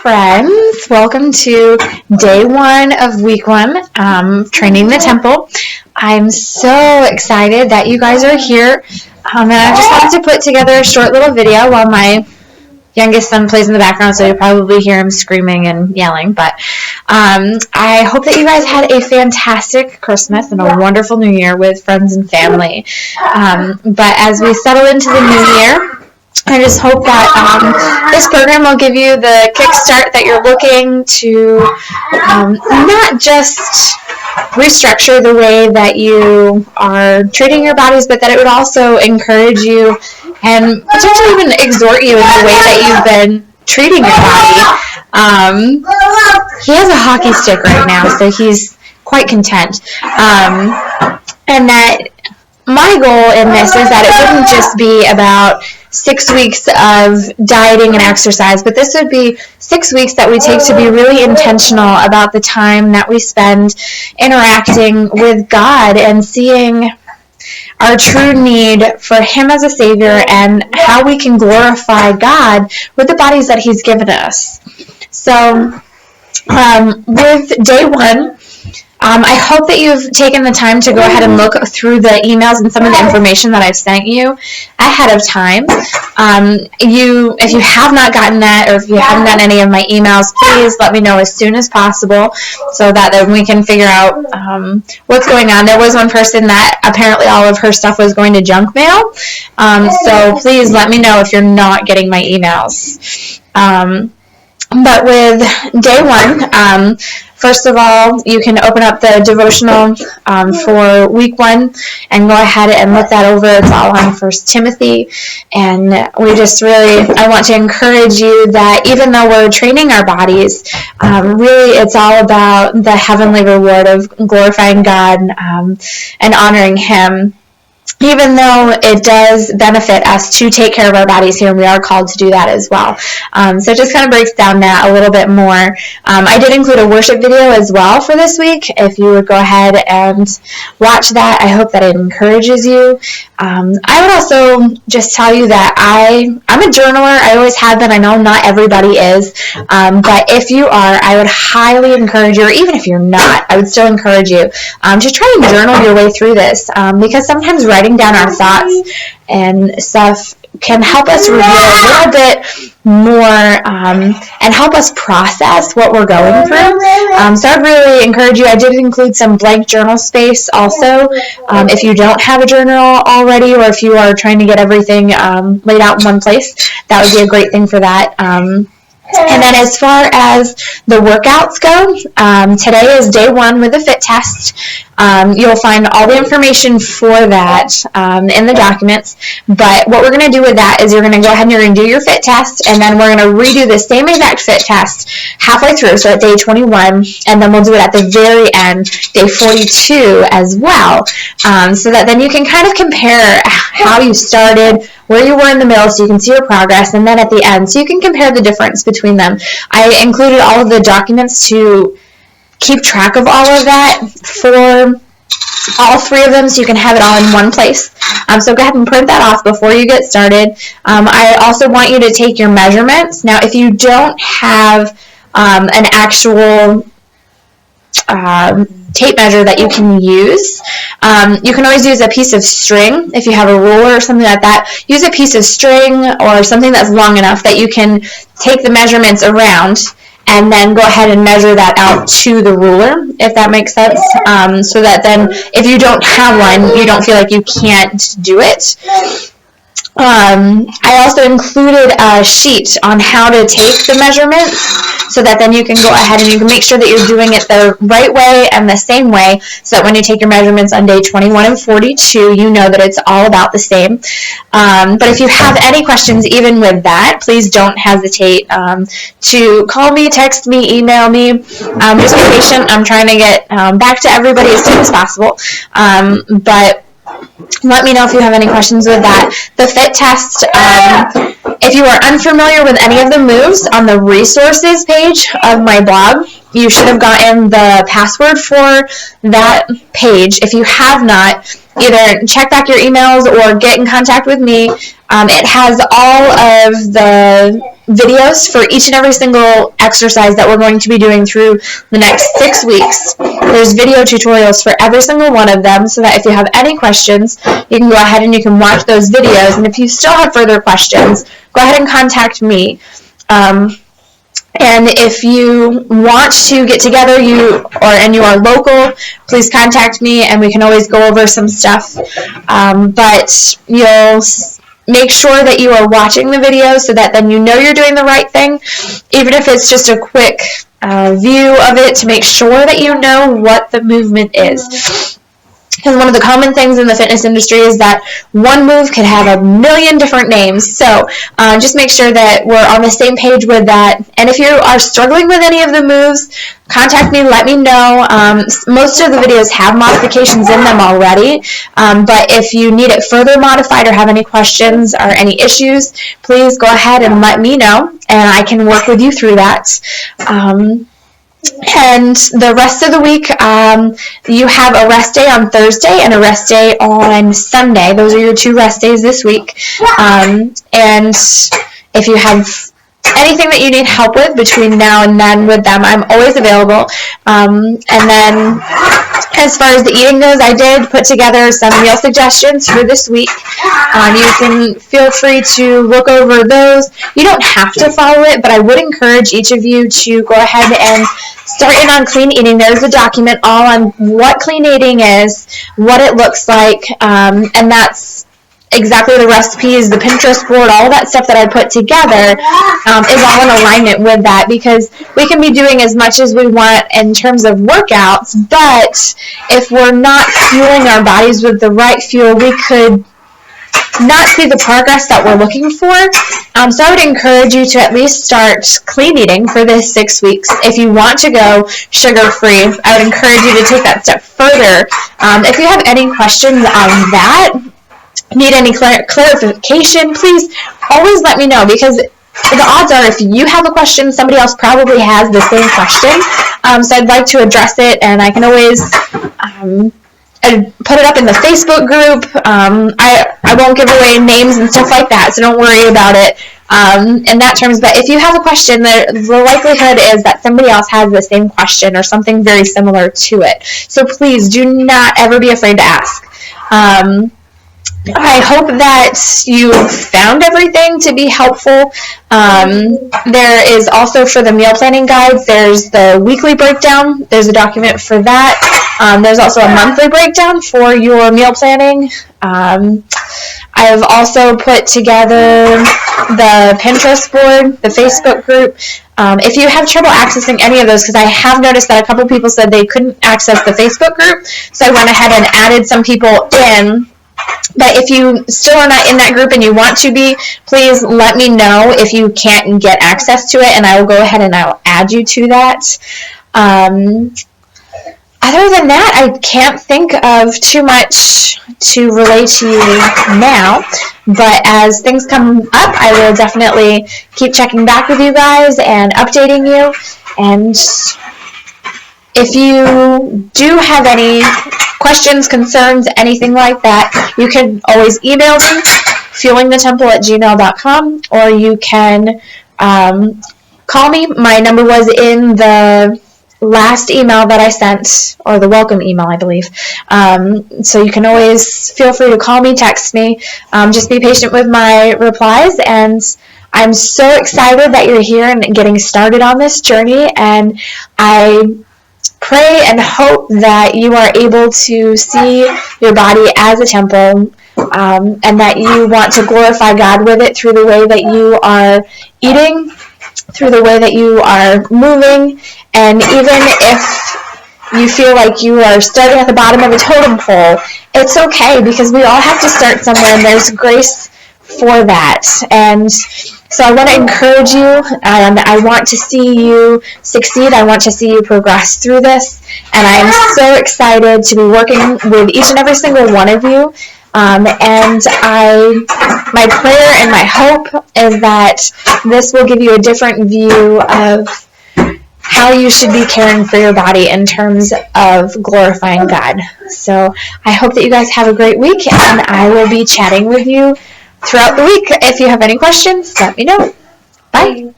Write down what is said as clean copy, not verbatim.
friends. Welcome to day one of week one, Training the Temple. I'm so excited that you guys are here. And I just wanted to put together a short little video while my youngest son plays in the background, so you'll probably hear him screaming and yelling. But I hope that you guys had a fantastic Christmas and a wonderful New Year with friends and family. But as we settle into the new year, I just hope that this program will give you the kickstart that you're looking to not just restructure the way that you are treating your bodies, but that it would also encourage you and potentially even exhort you in the way that you've been treating your body. He has a hockey stick right now, so he's quite content. And that my goal in this is that it wouldn't just be about 6 weeks of dieting and exercise, but this would be 6 weeks that we take to be really intentional about the time that we spend interacting with God and seeing our true need for Him as a Savior and how we can glorify God with the bodies that He's given us. So, with day one, I hope that you've taken the time to go ahead and look through the emails and some of the information that I've sent you ahead of time. If you have not gotten that, or if you haven't gotten any of my emails, please let me know as soon as possible so that then we can figure out what's going on. There was one person that apparently all of her stuff was going to junk mail, so please let me know if you're not getting my emails. But with day one, first of all, you can open up the devotional for week one and go ahead and look that over. It's all on 1 Timothy. And I want to encourage you that even though we're training our bodies, really it's all about the heavenly reward of glorifying God and honoring Him. Even though it does benefit us to take care of our bodies here, and we are called to do that as well. So it just kind of breaks down that a little bit more. I did include a worship video as well for this week. If you would go ahead and watch that, I hope that it encourages you. I would also just tell you that I'm a journaler. I always have been. I know not everybody is. But if you are, I would highly encourage you, or even if you're not, I would still encourage you to try and journal your way through this, because sometimes writing down our thoughts and stuff can help us review a little bit more and help us process what we're going through. So I'd really encourage you. I did include some blank journal space also. If you don't have a journal already, or if you are trying to get everything laid out in one place, that would be a great thing for that. And then as far as the workouts go, today is day one with the fit test. You'll find all the information for that in the documents. But what we're going to do with that is you're going to go ahead and you're going to do your fit test, and then we're going to redo the same exact fit test halfway through, so at day 21, and then we'll do it at the very end, day 42 as well, so that then you can kind of compare how you started, where you were in the middle, so you can see your progress, and then at the end, so you can compare the difference between them. I included all of the documents to keep track of all of that for all three of them, so you can have it all in one place. So go ahead and print that off before you get started. I also want you to take your measurements. Now, if you don't have an actual tape measure that you can use, you can always use a piece of string. If you have a ruler or something like that, use a piece of string or something that's long enough that you can take the measurements around and then go ahead and measure that out to the ruler, if that makes sense, so that then if you don't have one, you don't feel like you can't do it. I also included a sheet on how to take the measurements, so that then you can go ahead and you can make sure that you're doing it the right way and the same way, so that when you take your measurements on day 21 and 42, you know that it's all about the same. But if you have any questions even with that, please don't hesitate to call me, text me, email me. Just be patient. I'm trying to get back to everybody as soon as possible. But let me know if you have any questions with that. The fit test, if you are unfamiliar with any of the moves, on the resources page of my blog, you should have gotten the password for that page. If you have not, either check back your emails or get in contact with me. It has all of the videos for each and every single exercise that we're going to be doing through the next 6 weeks. There's video tutorials for every single one of them, so that if you have any questions, you can go ahead and you can watch those videos. And if you still have further questions, go ahead and contact me. And if you want to get together, and you are local, please contact me, and we can always go over some stuff. But you'll make sure that you are watching the video, so that then you know you're doing the right thing, even if it's just a quick view of it, to make sure that you know what the movement is. Because one of the common things in the fitness industry is that one move could have a million different names. So just make sure that we're on the same page with that. And if you are struggling with any of the moves, contact me, let me know. Most of the videos have modifications in them already. But if you need it further modified or have any questions or any issues, please go ahead and let me know, and I can work with you through that. And the rest of the week, you have a rest day on Thursday and a rest day on Sunday. Those are your 2 rest days this week. And if you have anything that you need help with between now and then with them, I'm always available. And then as far as the eating goes, I did put together some meal suggestions for this week. You can feel free to look over those. You don't have to follow it, but I would encourage each of you to go ahead and start in on clean eating. There's a document all on what clean eating is, what it looks like, and that's exactly the recipes, the Pinterest board, all that stuff that I put together is all in alignment with that, because we can be doing as much as we want in terms of workouts, but if we're not fueling our bodies with the right fuel, we could not see the progress that we're looking for. So I would encourage you to at least start clean eating for this 6 weeks. If you want to go sugar-free, I would encourage you to take that step further. If you have any questions on that, need any clarification, please always let me know, because the odds are if you have a question, somebody else probably has the same question. So I'd like to address it, and I can always put it up in the Facebook group. I won't give away names and stuff like that, so don't worry about it in that terms. But if you have a question, the likelihood is that somebody else has the same question or something very similar to it. So please do not ever be afraid to ask. I hope that you found everything to be helpful. There is also, for the meal planning guides, there's the weekly breakdown. There's a document for that. There's also a monthly breakdown for your meal planning. I've also put together the Pinterest board, the Facebook group. If you have trouble accessing any of those, because I have noticed that a couple people said they couldn't access the Facebook group, so I went ahead and added some people in. But if you still are not in that group and you want to be, please let me know if you can't get access to it, and I will go ahead and I will add you to that. Other than that, I can't think of too much to relay to you now, but as things come up, I will definitely keep checking back with you guys and updating you. And if you do have any questions, concerns, anything like that, you can always email me, fuelingthetemple@gmail.com, or you can call me. My number was in the last email that I sent, or the welcome email, I believe. So you can always feel free to call me, text me. Just be patient with my replies, and I'm so excited that you're here and getting started on this journey, and I pray and hope that you are able to see your body as a temple, and that you want to glorify God with it through the way that you are eating, through the way that you are moving. And even if you feel like you are starting at the bottom of a totem pole, it's okay, because we all have to start somewhere, and there's grace for that. And so I want to encourage you, and I want to see you succeed. I want to see you progress through this, and I am so excited to be working with each and every single one of you. And my prayer and my hope is that this will give you a different view of how you should be caring for your body in terms of glorifying God. So I hope that you guys have a great week, and I will be chatting with you throughout the week. If you have any questions, let me know. Bye.